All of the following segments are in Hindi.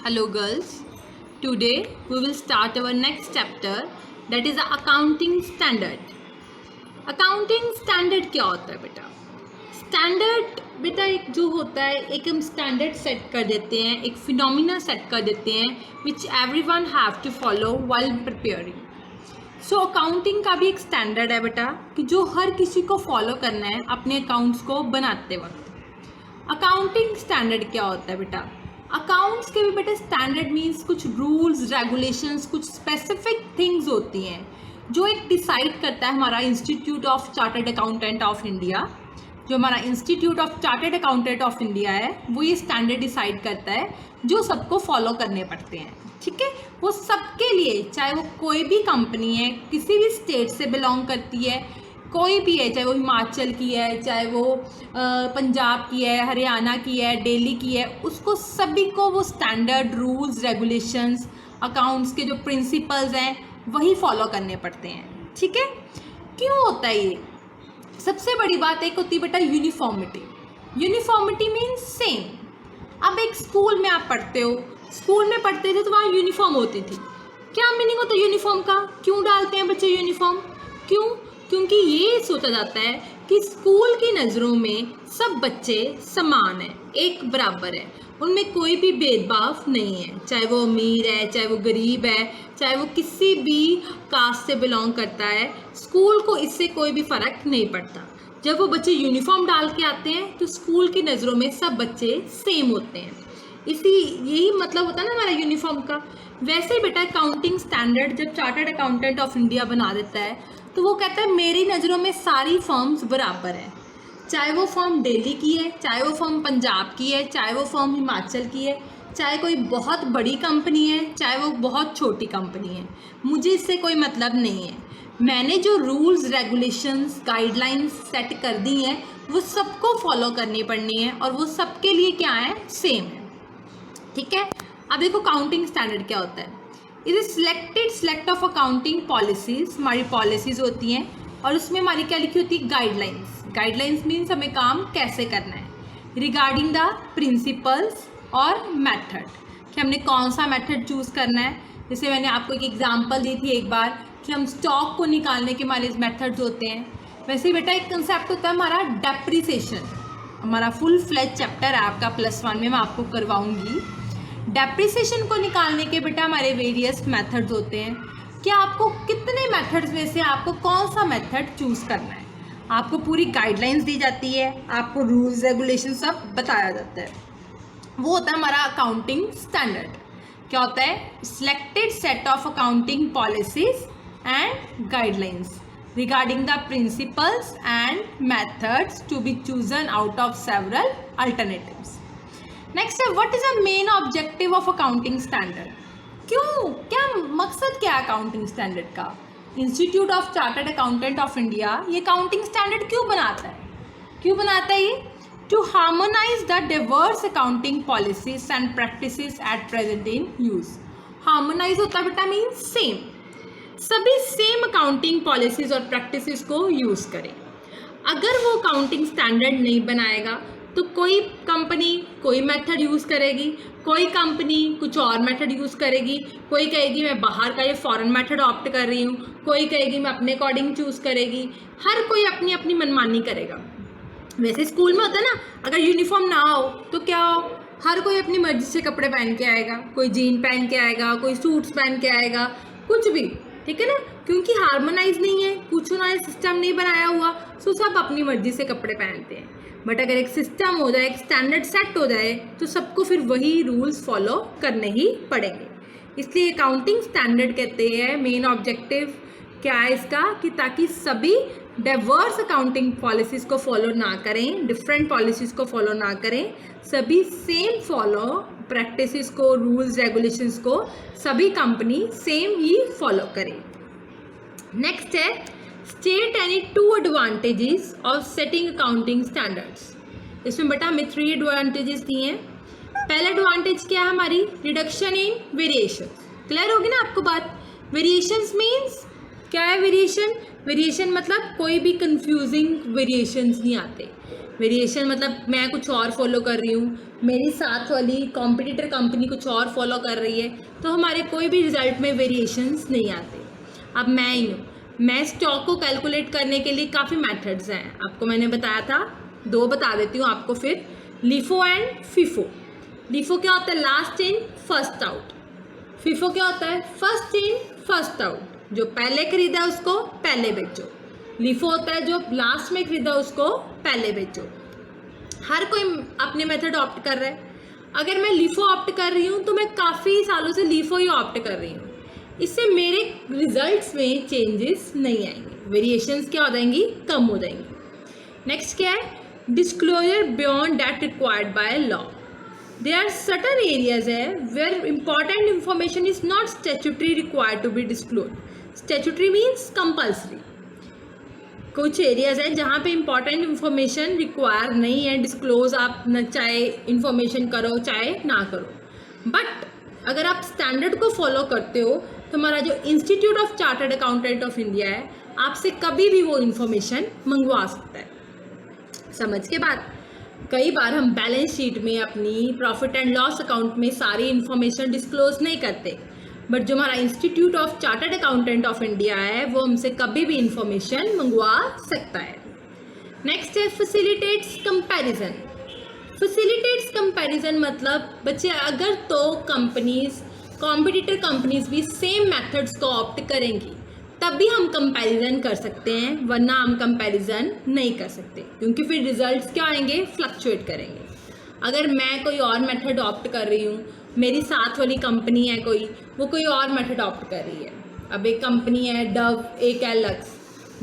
Hello girls, today we will start our next chapter, that is the accounting standard. Accounting standard क्या होता है बेटा? स्टैंडर्ड बेटा एक जो होता है, एक हम स्टैंडर्ड सेट कर देते हैं, एक फिनोमिना सेट कर देते हैं which everyone have to follow while preparing. So accounting का भी एक स्टैंडर्ड है बेटा कि जो हर किसी को फॉलो करना है अपने अकाउंट्स को बनाते वक्त. अकाउंटिंग स्टैंडर्ड क्या होता है बेटा? अकाउंट्स के भी बेटा स्टैंडर्ड मीन्स कुछ रूल्स रेगुलेशंस, कुछ स्पेसिफिक थिंग्स होती हैं जो एक डिसाइड करता है हमारा institute of Chartered Accountant of India. जो हमारा institute of Chartered Accountant of India है वो ये स्टैंडर्ड डिसाइड करता है जो सबको फॉलो करने पड़ते हैं. ठीक है, वो सबके लिए, चाहे वो कोई भी कंपनी है, किसी भी स्टेट से बिलोंग करती है, कोई भी है, चाहे वो हिमाचल की है, चाहे वो पंजाब की है, हरियाणा की है, दिल्ली की है, उसको सभी को वो स्टैंडर्ड रूल्स रेगुलेशंस, अकाउंट्स के जो प्रिंसिपल्स हैं वही फॉलो करने पड़ते हैं. ठीक है, क्यों होता है ये? सबसे बड़ी बात एक होती है बेटा यूनिफॉर्मिटी. Uniformity means same. अब एक स्कूल में आप पढ़ते हो, स्कूल में पढ़ते थे तो वहाँ यूनिफॉर्म होती थी. क्या मीनिंग होता है यूनिफॉर्म का? क्यों डालते हैं बच्चे यूनिफॉर्म? क्यों? क्योंकि ये सोचा जाता है कि स्कूल की नज़रों में सब बच्चे समान हैं, एक बराबर है, उनमें कोई भी भेदभाव नहीं है, चाहे वो अमीर है, चाहे वो गरीब है, चाहे वो किसी भी कास्ट से बिलोंग करता है, स्कूल को इससे कोई भी फ़र्क नहीं पड़ता. जब वो बच्चे यूनिफॉर्म डाल के आते हैं तो स्कूल की नज़रों में सब बच्चे सेम होते हैं. यही मतलब होता है ना हमारा यूनिफॉर्म का. वैसे ही बेटा अकाउंटिंग स्टैंडर्ड जब चार्टर्ड अकाउंटेंट ऑफ इंडिया बना देता है तो वो कहता है मेरी नज़रों में सारी फर्म्स बराबर है, चाहे वो फर्म दिल्ली की है, चाहे वो फर्म पंजाब की है, चाहे वो फर्म हिमाचल की है, चाहे कोई बहुत बड़ी कंपनी है, चाहे वो बहुत छोटी कंपनी है, मुझे इससे कोई मतलब नहीं है. मैंने जो रूल्स रेगुलेशंस गाइडलाइंस सेट कर दी हैं वो सबको फॉलो करनी पड़नी है और वो सबके लिए क्या है? सेम है. ठीक है, अब देखो अकाउंटिंग स्टैंडर्ड क्या होता है. Is select of accounting policies. हमारी पॉलिसीज होती हैं और उसमें हमारी क्या लिखी होती है? गाइडलाइंस. गाइडलाइंस मीन्स हमें काम कैसे करना है. रिगार्डिंग द प्रिंसिपल्स और मेथड, कि हमने कौन सा मेथड चूज़ करना है. जैसे मैंने आपको एक एग्जांपल दी थी एक बार कि हम स्टॉक को निकालने के हमारे मेथड्स होते हैं. वैसे ही बेटा एक कंसेप्ट होता है हमारा डेप्रिसिएशन. हमारा फुल फ्लेज चैप्टर है आपका +1 में, मैं आपको करवाऊँगी. डेप्रिसिएशन को निकालने के बेटा हमारे वेरियस मेथड्स होते हैं कि आपको कितने मेथड्स में से आपको कौन सा मेथड चूज़ करना है. आपको पूरी गाइडलाइंस दी जाती है, आपको रूल्स रेगुलेशन सब बताया जाता है. वो होता है हमारा अकाउंटिंग स्टैंडर्ड. क्या होता है? Selected set of accounting policies and guidelines regarding the principles and methods to be chosen out of several alternatives. Next है what is the main objective of accounting standard. क्यों, क्या मकसद क्या है अकाउंटिंग स्टैंडर्ड का? Institute of Chartered Accountant of India ये अकाउंटिंग स्टैंडर्ड क्यों बनाता है? क्यों बनाता है ये? To harmonise the diverse accounting policies and practices at present in use. Harmonise होता है बेटा मीन्स सेम, सभी सेम अकाउंटिंग पॉलिसीज और प्रैक्टिसेस को यूज़ करें. अगर वो अकाउंटिंग स्टैंडर्ड नहीं बनाएगा तो कोई कंपनी कोई मेथड यूज़ करेगी, कोई कंपनी कुछ और मेथड यूज़ करेगी, कोई कहेगी मैं बाहर का ये फॉरेन मेथड ऑप्ट कर रही हूँ, कोई कहेगी मैं अपने अकॉर्डिंग चूज़ करेगी. हर कोई अपनी अपनी मनमानी करेगा. वैसे स्कूल में होता है ना, अगर यूनिफॉर्म ना हो तो क्या हो? हर कोई अपनी मर्जी से कपड़े पहन के आएगा, कोई जीन पहन के आएगा, कोई सूट्स पहन के आएगा, कुछ भी. ठीक है ना, क्योंकि हार्मोनाइज नहीं है, कुछ ना सिस्टम नहीं बनाया हुआ, तो सब अपनी मर्जी से कपड़े पहनते हैं. बट अगर एक सिस्टम हो जाए, एक स्टैंडर्ड सेट हो जाए तो सबको फिर वही रूल्स फॉलो करने ही पड़ेंगे. इसलिए अकाउंटिंग स्टैंडर्ड कहते हैं मेन ऑब्जेक्टिव क्या है इसका, कि ताकि सभी डाइवर्स अकाउंटिंग पॉलिसीज़ को फॉलो ना करें, डिफरेंट पॉलिसीज़ को फॉलो ना करें, सभी सेम फॉलो प्रैक्टिसेस को, रूल्स रेगुलेशंस को सभी कंपनी सेम ही फॉलो करें. नेक्स्ट है state any 2 advantages of setting accounting standards. इसमें बेटा हमें 3 एडवांटेजेस दिए हैं. पहला एडवांटेज क्या है हमारी? Reduction in variation. क्लियर होगी ना आपको बात? वेरिएशंस मीन्स क्या है वेरिएशन? वेरिएशन मतलब कोई भी कंफ्यूजिंग वेरिएशंस नहीं आते। वेरिएशन मतलब मैं कुछ और फॉलो कर रही हूँ, मेरी साथ वाली कॉम्पिटिटर कंपनी कुछ और फॉलो कर रही है, तो हमारे कोई भी रिजल्ट में वेरिएशंस नहीं आते। अब मैं ही हूँ, मैं स्टॉक को कैलकुलेट करने के लिए काफ़ी मेथड्स हैं, आपको मैंने बताया था, 2 बता देती हूँ आपको फिर। LIFO and FIFO. लिफो क्या होता है? Last in first out. FIFO क्या होता है? फर्स्ट इन फर्स्ट आउट, जो पहले खरीदा उसको पहले बेचो। लिफो होता है जो लास्ट में खरीदा उसको पहले बेचो। हर कोई अपने मेथड ऑप्ट कर रहा है। अगर मैं लिफो ऑप्ट कर रही हूँ तो मैं काफ़ी सालों से लिफो ही ऑप्ट कर रही हूँ, इससे मेरे रिजल्ट्स में चेंजेस नहीं आएंगे, वेरिएशंस क्या हो जाएंगी? कम हो जाएंगी। नेक्स्ट क्या है? Disclosure beyond that required by law. There are certain areas where important information is not statutory required to be disclosed. Statutory means compulsory. कुछ एरियाज हैं जहाँ पे इम्पॉर्टेंट इन्फॉर्मेशन रिक्वायर नहीं है डिस्क्लोज, आप न चाहे इन्फॉर्मेशन करो चाहे ना करो। बट अगर आप स्टैंडर्ड को फॉलो करते हो तो हमारा जो institute of Chartered Accountant of India है आपसे कभी भी वो इन्फॉर्मेशन मंगवा सकता है। समझ के बाद कई बार हम बैलेंस शीट में अपनी प्रॉफिट एंड लॉस अकाउंट में सारी इन्फॉर्मेशन डिस्क्लोज नहीं करते, बट जो हमारा institute of Chartered Accountant of India है वो हमसे कभी भी इन्फॉर्मेशन मंगवा सकता है। नेक्स्ट है फैसिलिटेट्स कंपैरिजन। फैसिलिटेट्स कंपैरिजन मतलब बच्चे अगर तो कंपनीज कॉम्पिटिटर कंपनीज भी सेम मेथड्स को ऑप्ट करेंगी तब भी हम कंपैरिजन कर सकते हैं, वरना हम कंपैरिजन नहीं कर सकते क्योंकि फिर रिजल्ट्स क्या आएंगे? फ्लक्चुएट करेंगे। अगर मैं कोई और मेथड ऑप्ट कर रही हूँ, मेरी साथ वाली कंपनी है कोई, वो कोई और मेथड ऑप्ट कर रही है। अब एक कंपनी है डव, एक है लक्स।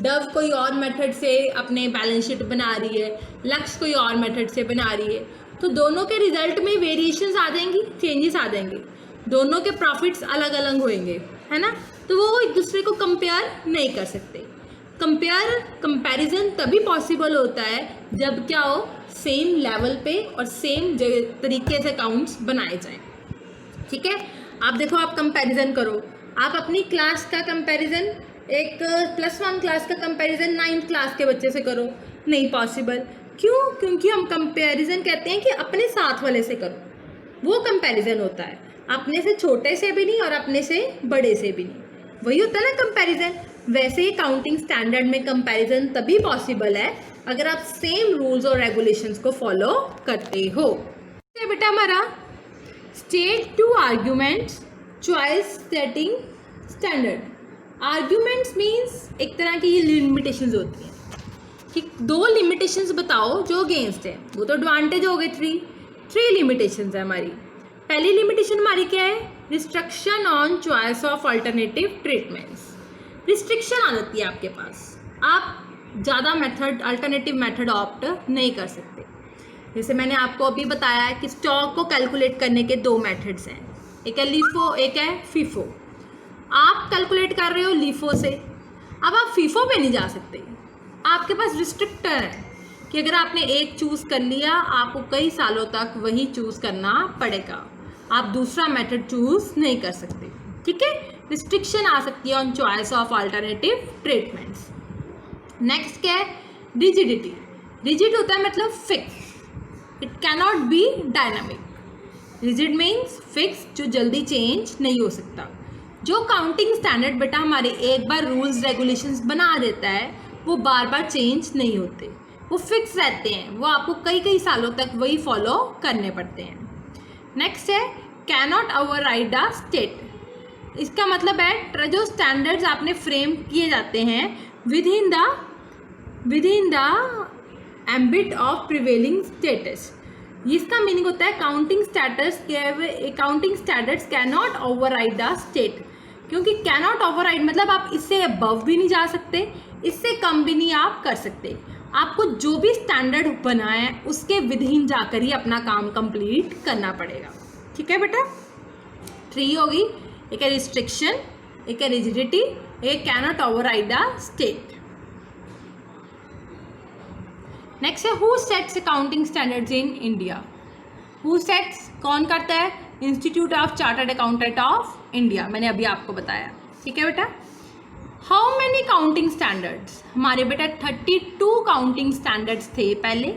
डव कोई और मेथड से अपने बैलेंस शीट बना रही है, लक्स कोई और मेथड से बना रही है, तो दोनों के रिजल्ट में वेरिएशंस आ जाएंगी, चेंजेस आ जाएंगे, दोनों के प्रॉफिट्स अलग अलग होंगे, है ना। तो वो एक दूसरे को कंपेयर नहीं कर सकते। कंपैरिजन तभी पॉसिबल होता है जब क्या हो? सेम लेवल पे और सेम तरीके से अकाउंट्स बनाए जाएं। ठीक है, आप देखो, आप कंपैरिजन करो, आप अपनी क्लास का कंपैरिजन एक +1 क्लास का कंपैरिजन 9th क्लास के बच्चे से करो, नहीं पॉसिबल। क्यों? क्योंकि हम कंपैरिजन कहते हैं कि अपने साथ वाले से करो, वो कंपैरिजन होता है, अपने से छोटे से भी नहीं और अपने से बड़े से भी नहीं, वही होता है ना कंपैरिजन। वैसे ही काउंटिंग स्टैंडर्ड में कंपैरिजन तभी पॉसिबल है अगर आप सेम रूल्स और रेगुलेशंस को फॉलो करते हो। तो बेटा हमारा state 2 arguments choice setting standard. Arguments means एक तरह की ये लिमिटेशंस होती हैं कि 2 लिमिटेशंस बताओ जो अगेंस्ट है, वो तो एडवांटेज हो गए 3 लिमिटेशंस है हमारी। पहली लिमिटेशन हमारी क्या है? Restriction on choice of alternative treatments. Restriction आ जाती है आपके पास, आप ज़्यादा मेथड अल्टरनेटिव मेथड ऑप्ट नहीं कर सकते। जैसे मैंने आपको अभी बताया है कि स्टॉक को कैलकुलेट करने के 2 मेथड्स हैं, एक है लिफो, एक है फीफो। आप कैलकुलेट कर रहे हो लिफो से, अब आप फीफो पे नहीं जा सकते, आपके पास रिस्ट्रिक्टर है कि अगर आपने एक चूज़ कर लिया आपको कई सालों तक वही चूज़ करना पड़ेगा, आप दूसरा मेथड चूज़ नहीं कर सकते। ठीक है, रिस्ट्रिक्शन आ सकती है on choice of alternative treatments. Next क्या है? रिजिडिटी। रिजिड होता है मतलब fix, it cannot be dynamic. Rigid means fix, जो जल्दी चेंज नहीं हो सकता। जो काउंटिंग स्टैंडर्ड बेटा हमारे एक बार रूल्स रेगुलेशंस बना देता है वो बार बार चेंज नहीं होते, वो फिक्स रहते हैं, वो आपको कई सालों तक वही फॉलो करने पड़ते हैं। नेक्स्ट है कैनॉट ओवरराइड द स्टेट। इसका मतलब है जो स्टैंडर्ड्स आपने फ्रेम किए जाते हैं with in the ambit of prevailing status. इसका मीनिंग होता है counting standards cannot override the state, क्योंकि कैनॉट ओवरराइड मतलब आप इससे अबव भी नहीं जा सकते, इससे कम भी नहीं आप कर सकते। आपको जो भी स्टैंडर्ड बना है उसके विधिन जाकर ही अपना काम कंप्लीट करना पड़ेगा। ठीक है बेटा, 3 होगी, एक है रिस्ट्रिक्शन, एक है रिजिडिटी, एक cannot override the state. Next है who sets accounting standards in India. Who sets कौन करता है? Institute of Chartered Accountant of India, मैंने अभी आपको बताया। ठीक है बेटा, हाउ मैनी काउंटिंग स्टैंडर्ड्स? हमारे बेटा 32 काउंटिंग स्टैंडर्ड्स थे पहले,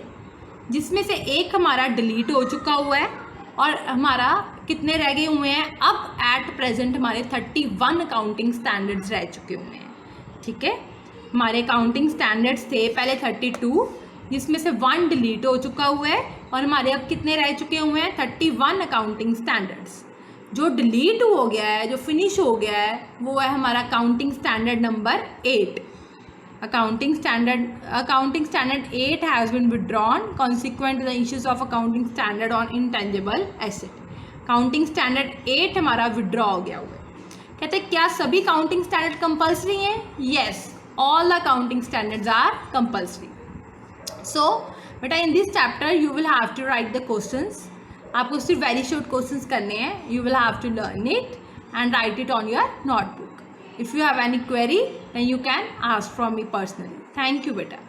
जिसमें से एक हमारा डिलीट हो चुका हुआ है और हमारा कितने रह गए हुए हैं? अब एट प्रेजेंट हमारे 31 काउंटिंग स्टैंडर्ड्स रह चुके हुए हैं। ठीक है, हमारे काउंटिंग स्टैंडर्ड्स थे पहले 32, जिसमें से 1 डिलीट हो चुका हुआ है और हमारे अब कितने रह चुके हुए हैं? 31 अकाउंटिंग स्टैंडर्ड्स। जो डिलीट हो गया है, जो फिनिश हो गया है, वो है हमारा counting standard number 8। Accounting standard 8 has been withdrawn consequent to the issues of accounting standard on intangible asset. Counting standard 8 हमारा विड्रॉ हो गया हुआ है। कहते हैं क्या सभी काउंटिंग स्टैंडर्ड कंपल्सरी हैं? Yes, all the counting standards are compulsory. So बेटा in this chapter you will have to write the questions. आपको सिर्फ वेरी शॉर्ट क्वेश्चंस करने हैं। You will have to learn it and write it on your notebook. If you have any query, then you can ask from me personally. Thank you, beta.